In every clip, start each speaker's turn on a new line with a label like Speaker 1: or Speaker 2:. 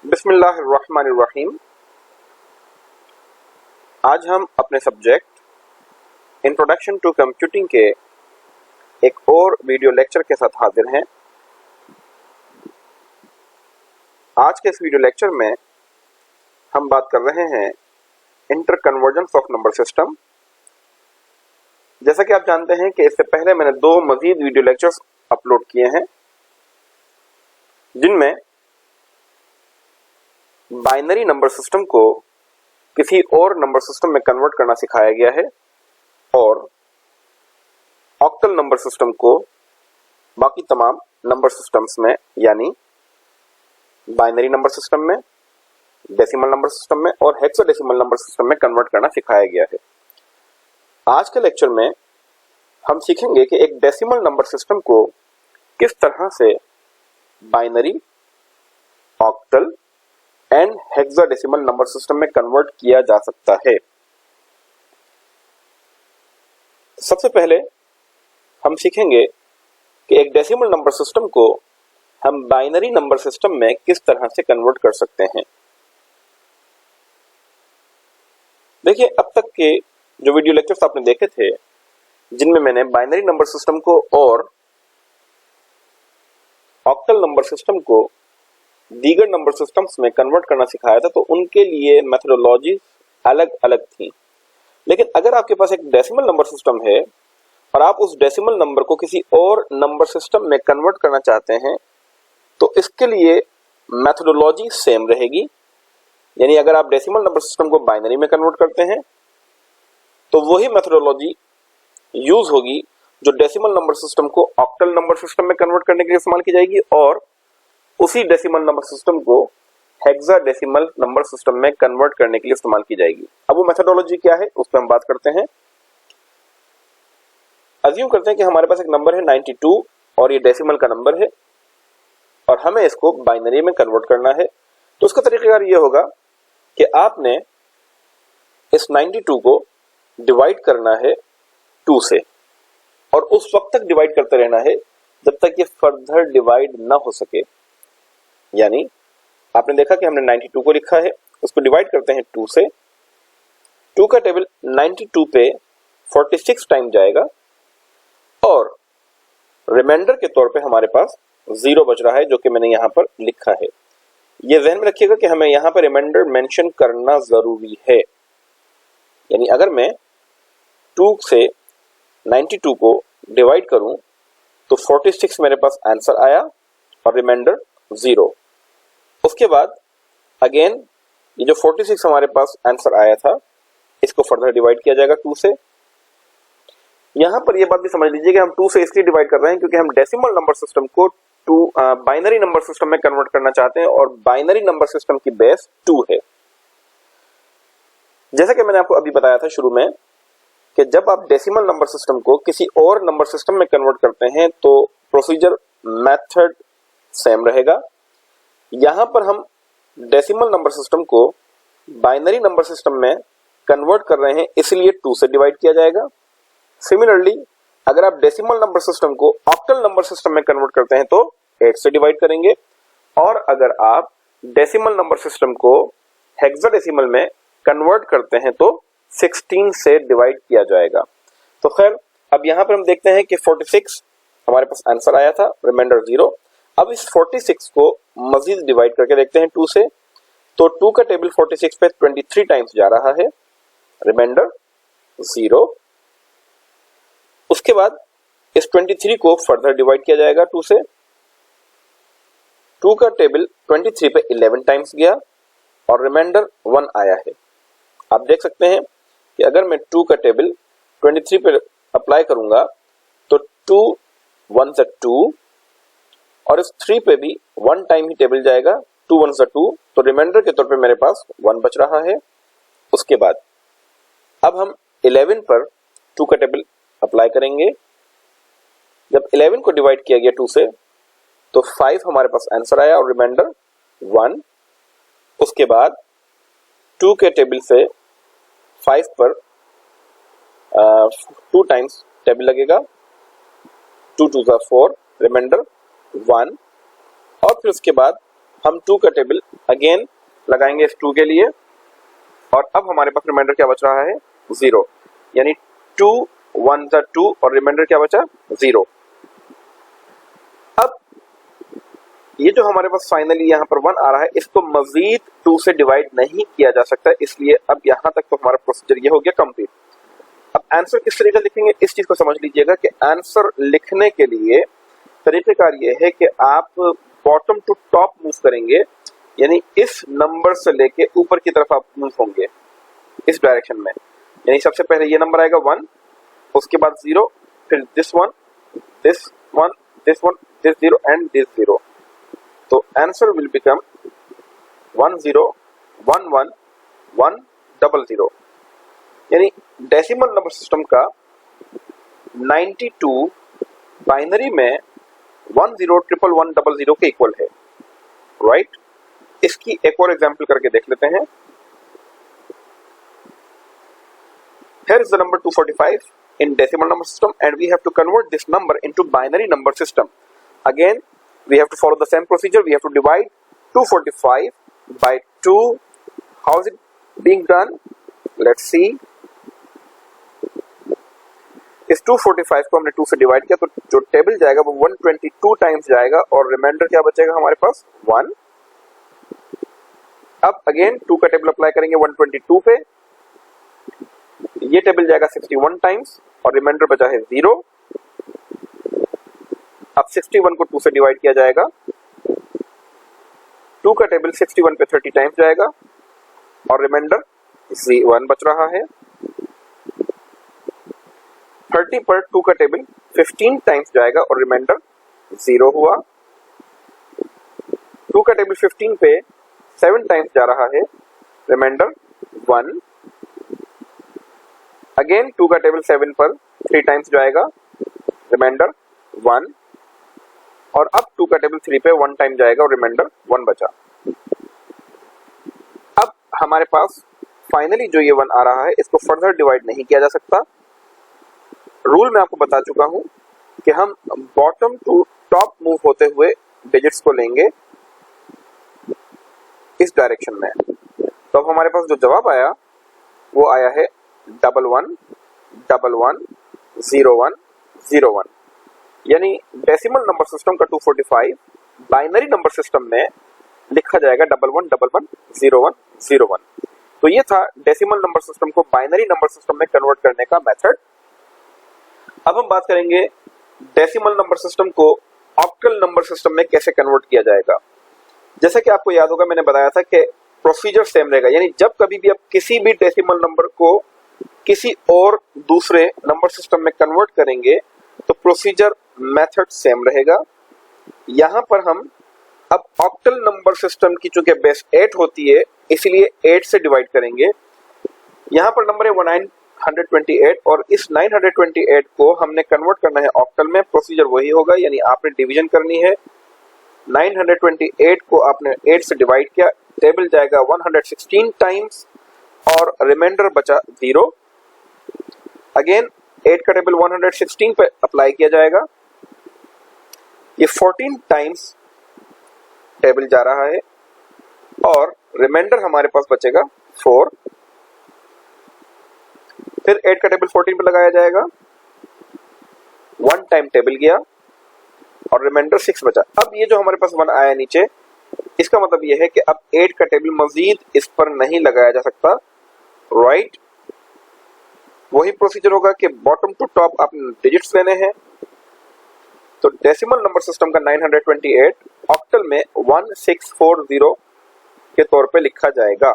Speaker 1: बिस्मिल्लाहिर्रहमानिर्रहीम। आज हम अपने सब्जेक्ट इंट्रोडक्शन टू कंप्यूटिंग के एक और वीडियो लेक्चर के साथ हाजिर हैं। आज के इस वीडियो लेक्चर में हम बात कर रहे हैं इंटरकन्वर्जेंस ऑफ नंबर सिस्टम। जैसा कि आप जानते हैं कि इससे पहले मैंने दो मजीद वीडियो लेक्चर्स अपलोड किए हैं जिनमें बाइनरी नंबर सिस्टम को किसी और नंबर सिस्टम में कन्वर्ट करना सिखाया गया है और ऑक्टल नंबर सिस्टम को बाकी तमाम नंबर सिस्टम्स में यानी बाइनरी नंबर सिस्टम में, डेसिमल नंबर सिस्टम में और हेक्साडेसिमल नंबर सिस्टम में कन्वर्ट करना सिखाया गया है। आज के लेक्चर में हम सीखेंगे कि एक डेसिमल नंबर सिस्टम को किस तरह से binary, octal and hexadecimal number system में कन्वर्ट किया जा सकता है। सबसे पहले हम सीखेंगे कि एक डेसिमल नंबर सिस्टम को हम बाइनरी नंबर सिस्टम में किस तरह से कन्वर्ट कर सकते हैं। देखिए, अब तक के जो वीडियो लेक्चर्स आपने देखे थे जिनमें मैंने बाइनरी नंबर सिस्टम को और ऑक्टल नंबर सिस्टम को दीगर नंबर सिस्टम्स में कन्वर्ट करना सिखाया था, तो उनके लिए मेथोडोलॉजी अलग अलग थी। लेकिन अगर आपके पास एक डेसिमल नंबर सिस्टम है और आप उस डेसिमल नंबर को किसी और नंबर सिस्टम में कन्वर्ट करना चाहते हैं तो इसके लिए मेथोडोलॉजी सेम रहेगी। यानी अगर आप डेसिमल नंबर सिस्टम को बाइनरी में कन्वर्ट करते हैं तो वही मेथोडोलॉजी यूज होगी जो डेसिमल नंबर सिस्टम को ऑक्टल नंबर सिस्टम में कन्वर्ट करने के लिए इस्तेमाल की जाएगी और उसी डेसिमल नंबर सिस्टम को हेक्साडेसिमल नंबर सिस्टम में कन्वर्ट करने के लिए इस्तेमाल की जाएगी। अब वो मेथोडोलॉजी क्या है उस पर हम बात करते हैं। अज्यूम करते हैं कि हमारे पास एक नंबर है 92 और ये डेसिमल का नंबर है और हमें इसको बाइनरी में कन्वर्ट करना है। तो उसका तरीकाकार ये होगा कि आपने इस 92 को डिवाइड करना है 2 से और उस वक्त तक डिवाइड करते रहना है जब तक ये फर्दर डिवाइड ना हो सके। यानी आपने देखा कि हमने 92 को लिखा है, उसको डिवाइड करते हैं 2 से। 2 का टेबल 92 पे 46 टाइम जाएगा और रिमाइंडर के तौर पे हमारे पास 0 बच रहा है जो कि मैंने यहां पर लिखा है। ये ध्यान में रखिएगा कि हमें यहां पर रिमाइंडर मेंशन करना जरूरी है। यानी अगर मैं 2 से 92 को डिवाइड करूं तो 46 मेरे पास आंसर आया और रिमाइंडर 0। उसके बाद अगेन ये जो 46 हमारे पास आंसर आया था इसको फर्दर डिवाइड किया जाएगा 2 से। यहां पर ये बात भी समझ लीजिए कि हम 2 से इसलिए डिवाइड कर रहे हैं क्योंकि हम डेसिमल नंबर सिस्टम को बाइनरी नंबर सिस्टम में कन्वर्ट करना चाहते हैं और बाइनरी नंबर सिस्टम की बेस 2 है। जैसा कि मैंने आपको अभी बताया था शुरू में कि जब आप डेसिमल नंबर सिस्टम को किसी और नंबर सिस्टम में कन्वर्ट करते हैं तो प्रोसीजर मेथड सेम रहेगा। यहां पर हम डेसिमल नंबर सिस्टम को बाइनरी नंबर सिस्टम में कन्वर्ट कर रहे हैं इसलिए 2 से डिवाइड किया जाएगा। सिमिलरली अगर आप डेसिमल नंबर सिस्टम को ऑक्टल नंबर सिस्टम में कन्वर्ट करते हैं तो 8 से डिवाइड करेंगे और अगर आप डेसिमल नंबर सिस्टम को हेक्साडेसिमल में कन्वर्ट करते हैं तो 16 से डिवाइड किया जाएगा। तो खैर अब यहां पर हम देखते हैं कि 46 हमारे पास आंसर आया था, रिमाइंडर 0। अब इस 46 को मजीद डिवाइड करके देखते हैं 2 से, तो 2 का टेबल 46 पे 23 टाइम्स जा रहा है, रिमाइंडर 0। उसके बाद इस 23 को फर्दर डिवाइड किया जाएगा 2 से। 2 का टेबल 23 पे 11 टाइम्स गया और रिमाइंडर 1 आया है। आप देख सकते हैं कि अगर मैं 2 का टेबल 23 पे अप्लाई करूंगा तो 2 1 से 2 और इस 3 पे भी 1 टाइम ही टेबल जाएगा, 2 1 से 2, तो रिमाइंडर के तौर पे मेरे पास 1 बच रहा है। उसके बाद अब हम 11 पर 2 का टेबल अप्लाई करेंगे। जब 11 को डिवाइड किया गया 2 से तो 5 हमारे पास आंसर आया और रिमाइंडर 1। उसके बाद 2 के टेबल से 5 पर 2 टाइम्स टेबल लगेगा, 2 2 4, रिमाइंडर 1 और फिर उसके बाद हम 2 का टेबल अगेन लगाएंगे इस 2 के लिए, और अब हमारे पास रिमाइंडर क्या बच रहा है 0, यानी 2 1 ज़ा 2 और रिमाइंडर क्या बचा 0। अब ये जो हमारे पास फाइनली यहाँ पर 1 आ रहा है, इसको मजीद 2 से डिवाइड नहीं किया जा सकता, इसलिए अब यहाँ तक तो हमारा प्रोसीजर ये हो गया कंप्लीट। अब आंसर किस तरीके से लिखेंगे इस चीज को समझ लीजिएगा कि आंसर लिखने के लिए तरीकेकार ये है कि आप बॉटम टू टॉप मूव करेंगे, यानी इस नंबर से लेके ऊपर की तरफ आप मूव होंगे इस डायरेक्शन में। यानी सबसे पहले ये नंबर आएगा 1, उसके बाद 0, फिर this one, this one, this one, this 0 and this 0। तो आंसर विल बिकम 1 0 1 1 1 0 0। यानी डेसिमल नंबर सिस्टम का 92 बाइनरी में 1 0 1 1 0 0 के इक्वल है, राइट। इसकी एक और एग्जांपल करके देख लेते हैं। Here is the number 245 in decimal number system and we have to convert this number into binary number system. Again, we have to follow the same procedure. We have to divide 245 by 2. How is it being done? Let's see. इस 245 को हमने 2 से divide किया तो जो table जाएगा वो 122 times जाएगा और रिमाइंडर क्या बचेगा हमारे पास 1। अब अगेन 2 का टेबल अप्लाई करेंगे 122 पे, ये टेबल जाएगा 61 टाइम्स और रिमाइंडर बचा है 0। अब 61 को 2 से डिवाइड किया जाएगा, 2 का टेबल 61 पे 30 टाइम्स जाएगा और रिमाइंडर 1 बच रहा है। 30 पर 2 का टेबल 15 टाइम्स जाएगा और रिमाइंडर 0 हुआ। 2 का टेबल 15 पे 7 टाइम्स जा रहा है, रिमाइंडर 1। अगेन 2 का टेबल 7 पर 3 टाइम्स जाएगा, रिमाइंडर 1। और अब 2 का टेबल 3 पे 1 टाइम जाएगा और रिमाइंडर 1 बचा। अब हमारे पास फाइनली जो ये 1 आ रहा है इसको फर्दर डिवाइड नहीं किया जा सकता। रूल मैं आपको बता चुका हूं कि हम बॉटम टू टॉप मूव होते हुए डिजिट्स को लेंगे इस डायरेक्शन में। तो अब हमारे पास जो जवाब आया वो आया है 1 1 1 1 0 1 0 1। यानी डेसिमल नंबर सिस्टम का 245 बाइनरी नंबर सिस्टम में लिखा जाएगा 1 1 1 1 0 1 0 1। तो ये था डेसिमल नंबर सिस्टम को बाइनरी नंबर सिस्टम में कन्वर्ट करने का मेथड। अब हम बात करेंगे डेसिमल नंबर सिस्टम को ऑक्टल नंबर सिस्टम में कैसे कन्वर्ट किया जाएगा। जैसा कि आपको याद होगा मैंने बताया था कि प्रोसीजर सेम रहेगा, यानी जब कभी भी आप किसी भी डेसिमल नंबर को किसी और दूसरे नंबर सिस्टम में कन्वर्ट करेंगे तो प्रोसीजर मेथड सेम रहेगा। यहां पर हम अब ऑक्टल नंबर सिस्टम की चूंकि बेस 8 होती है इसलिए 8 से डिवाइड करेंगे। यहां पर नंबर है 928 और इस 928 को हमने कन्वर्ट करना है ऑक्टल में। प्रोसीजर वही होगा, यानी आपने डिवीजन करनी है। 928 को आपने 8 से डिवाइड किया, टेबल जाएगा 116 टाइम्स और रिमाइंडर बचा 0। अगेन 8 का टेबल 116 पे अप्लाई किया जाएगा, ये 14 टाइम्स टेबल जा रहा है और रिमाइंडर हमारे पास बचेगा 4। फिर 8 का टेबल 14 पे लगाया जाएगा, 1 टाइम टेबल गया और रिमाइंडर 6 बचा। अब ये जो हमारे पास 1 आया नीचे, इसका मतलब ये है कि अब 8 का टेबल मजीद इस पर नहीं लगाया जा सकता, राइट। वही प्रोसीजर होगा कि बॉटम टू टॉप आपने डिजिट्स लेने हैं। तो डेसिमल नंबर सिस्टम का 928 ऑक्टल में 1640 के तौर पे लिखा जाएगा।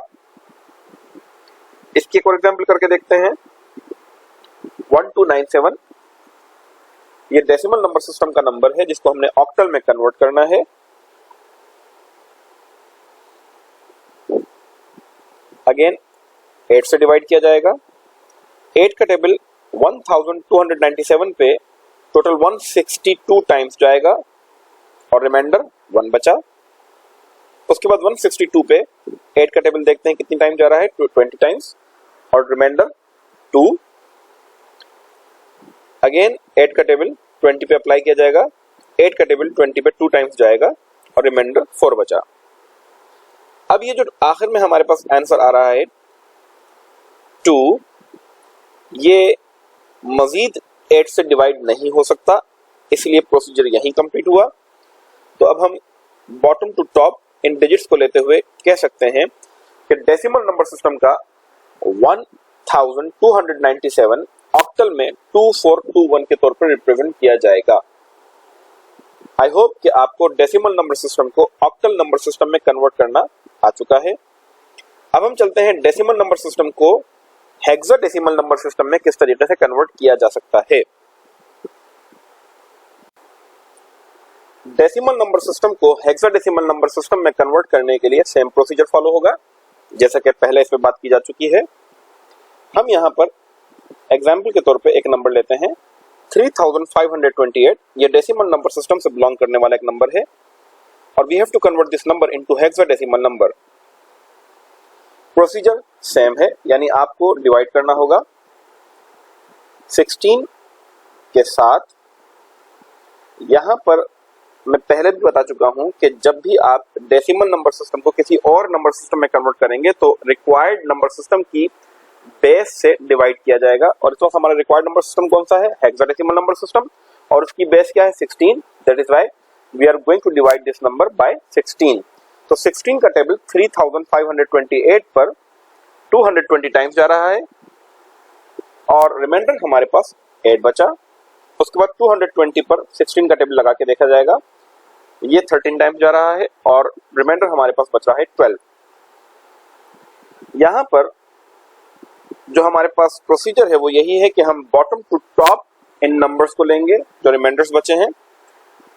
Speaker 1: इसकी एक और एग्जांपल करके देखते हैं। 1297 ये डेसिमल नंबर सिस्टम का नंबर है जिसको हमने ऑक्टल में कन्वर्ट करना है। अगेन 8 से डिवाइड किया जाएगा, 8 का टेबल 1297 पे टोटल 162 टाइम्स जाएगा और रिमाइंडर 1 बचा। उसके बाद 162 पे 8 का टेबल देखते हैं कितनी टाइम जा रहा है, 20 टाइम्स और रिमाइंडर 2। अगेन 8 का टेबल 20 पे अप्लाई किया जाएगा, 8 का टेबल 20 पे 2 टाइम्स जाएगा और रिमाइंडर 4 बचा। अब ये जो आखिर में हमारे पास आंसर आ रहा है 2, ये मजीद 8 से डिवाइड नहीं हो सकता, इसलिए प्रोसीजर यहीं कंप्लीट हुआ। तो अब हम बॉटम टू टॉप इन डिजिट्स को लेते हुए कह सकते हैं कि डेसिमल नंबर सिस्टम का 1297 ऑक्टल में 2421 के तौर पर रिप्रेजेंट किया जाएगा। आई होप कि आपको डेसिमल नंबर सिस्टम को ऑक्टल नंबर सिस्टम में कन्वर्ट करना आ चुका है। अब हम चलते हैं डेसिमल नंबर सिस्टम को हेक्साडेसिमल नंबर सिस्टम में किस तरीके से कन्वर्ट किया जा सकता है। डेसिमल नंबर सिस्टम को हेक्साडेसिमल नंबर सिस्टम में कन्वर्ट करने के लिए सेम प्रोसीजर फॉलो होगा जैसा कि पहले इसमें बात की जा चुकी है। हम यहाँ पर एग्जाम्पल के तौर पे एक नंबर लेते हैं 3528। ये डेसिमल नंबर सिस्टम से बिलोंग करने वाला एक नंबर है और we have to convert this number into hexadecimal number. Procedure same है, यानी आपको डिवाइड करना होगा 16 के साथ। यहां पर मैं पहले भी बता चुका हूं कि जब भी आप डेसिमल नंबर सिस्टम को किसी और नंबर सिस्टम में कन्वर्ट करेंगे तो रिक्वायर्ड नंबर सिस्टम की बेस से डिवाइड किया जाएगा। और इस वक्त हमारा रिक्वायर्ड नंबर सिस्टम कौन सा है? हेक्साडेसिमल नंबर सिस्टम, और उसकी बेस क्या है? 16। That is why we are going to divide this number by 16। तो 16 का टेबल 3528 पर 220 टाइम्स जा रहा है और रिमाइंडर हमारे पास 8 बचा। उसके बाद 220 पर 16 का टेबल लगा के देखा जाएगा, ये 13 टाइम्स जा रहा है और रिमाइंडर हमारे पास बच रहा है 12। यहां पर जो हमारे पास प्रोसीजर है वो यही है कि हम बॉटम टू टॉप इन नंबर्स को लेंगे जो रिमाइंडर्स बचे हैं।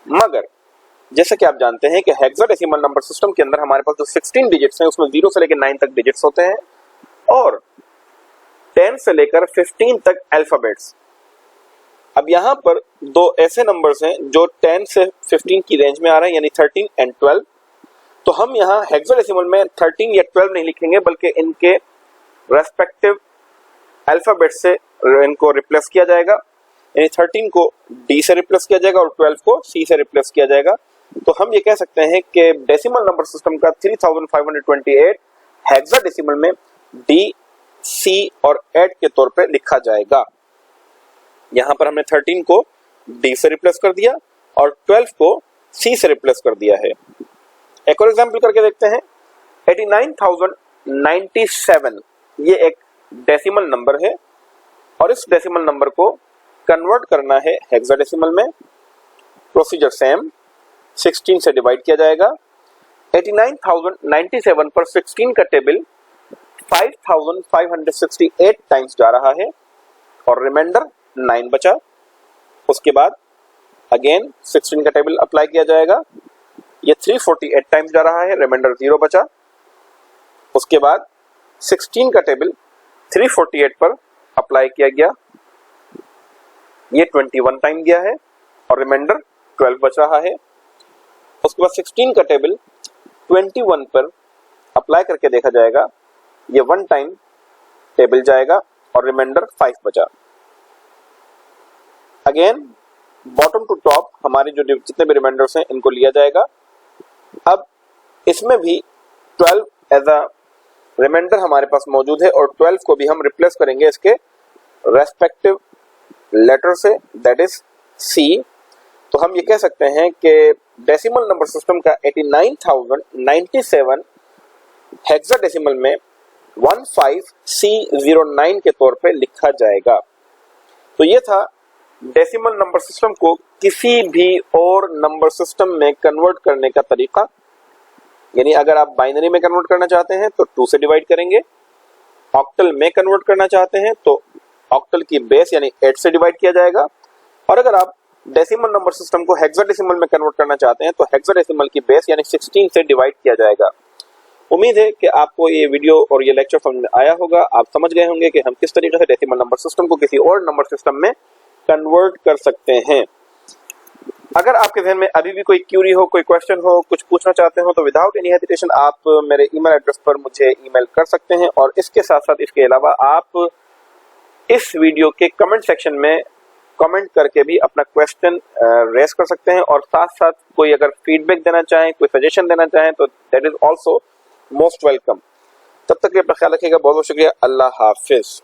Speaker 1: मगर जैसे कि आप जानते हैं कि हेक्साडेसिमल नंबर सिस्टम के अंदर हमारे पास जो 16 डिजिट्स हैं उसमें 0 से लेकर 9 तक डिजिट्स होते हैं और 10 से लेकर 15 तक अल्फाबेट्स। अब यहाँ पर दो ऐसे नंबर्स हैं जो 10 से 15 की रेंज में आ रहे हैं, यानी 13 एंड 12। तो हम यहाँ हेक्साडेसिमल में 13 या 12 नहीं लिखेंगे बल्कि इनके रेस्पेक्टिव अल्फाबेट से इनको रिप्लेस किया जाएगा, यानी 13 को डी से रिप्लेस किया जाएगा और 12 को सी से रिप्लेस किया जाएगा। तो हम ये कह सकते हैं कि डेसिमल नंबर सिस्टम का 3528 हेक्साडेसिमल में डी, सी और 8 के तौर पे लिखा जाएगा। यहां पर हमने 13 को डी से रिप्लेस कर दिया और 12 को सी से रिप्लेस कर दिया है। एक और एग्जांपल करके देखते हैं। 89097 ये एक डेसिमल नंबर है और इस डेसिमल नंबर को कन्वर्ट करना है हेक्साडेसिमल में। प्रोसीजर सेम, 16 से डिवाइड किया जाएगा। 89097 पर 16 का टेबल 5568 टाइम्स जा रहा है और रिमाइंडर 9 बचा। उसके बाद अगेन 16 का टेबल अप्लाई किया जाएगा, ये 348 टाइम्स जा रहा है, रिमाइंडर 0 बचा। उसके बाद 16 का टेबल 348 पर अप्लाई किया गया, ये 21 टाइम गया है और रिमाइंडर 12 बच रहा है। उसके बाद 16 का टेबल 21 पर अप्लाई करके देखा जाएगा, ये 1 टाइम टेबल जाएगा और रिमाइंडर 5 बचा। अगेन बॉटम टू टॉप हमारे जो जितने भी रिमाइंडर्स हैं इनको लिया जाएगा। अब इसमें भी 12 एज अ रिमाइंडर हमारे पास मौजूद है और 12 को भी हम रिप्लेस करेंगे इसके रेस्पेक्टिव लेटर से, दैट इज सी। तो हम ये कह सकते हैं कि डेसिमल नंबर सिस्टम का 89097 हेक्साडेसिमल में 15C09 के तौर पे लिखा जाएगा। तो ये था डेसिमल नंबर सिस्टम को किसी भी और नंबर सिस्टम में कन्वर्ट करने का तरीका। यानी अगर आप बाइनरी में कन्वर्ट करना चाहते हैं तो 2 से डिवाइड करेंगे, ऑक्टल में कन्वर्ट करना चाहते हैं तो ऑक्टल की बेस यानी 8 से डिवाइड किया जाएगा, और अगर आप डेसिमल नंबर सिस्टम को हेक्साडेसिमल में कन्वर्ट करना चाहते हैं तो हेक्साडेसिमल की बेस यानी 16 से डिवाइड किया जाएगा। उम्मीद है कि आपको ये वीडियो और ये लेक्चर समझ में आया होगा। आप समझ गए होंगे कि हम किस तरीके से डेसिमल नंबर सिस्टम को किसी और नंबर सिस्टम में कन्वर्ट कर सकते हैं। अगर आपके ध्यान में अभी भी कोई क्यूरी हो, कोई क्वेश्चन हो, कुछ पूछना चाहते हो तो विदाउट एनी हेजिटेशन आप मेरे ईमेल एड्रेस पर मुझे ईमेल कर सकते हैं। और इसके साथ साथ इसके अलावा आप इस वीडियो के कमेंट सेक्शन में कमेंट करके भी अपना क्वेश्चन रेस कर सकते हैं, और साथ साथ कोई अगर फीडबैक देना चाहें, कोई सजेशन देना चाहें तो that is also most welcome. तब तक अपना ख्याल रखिएगा। बहुत बहुत शुक्रिया। अल्लाह हाफिज।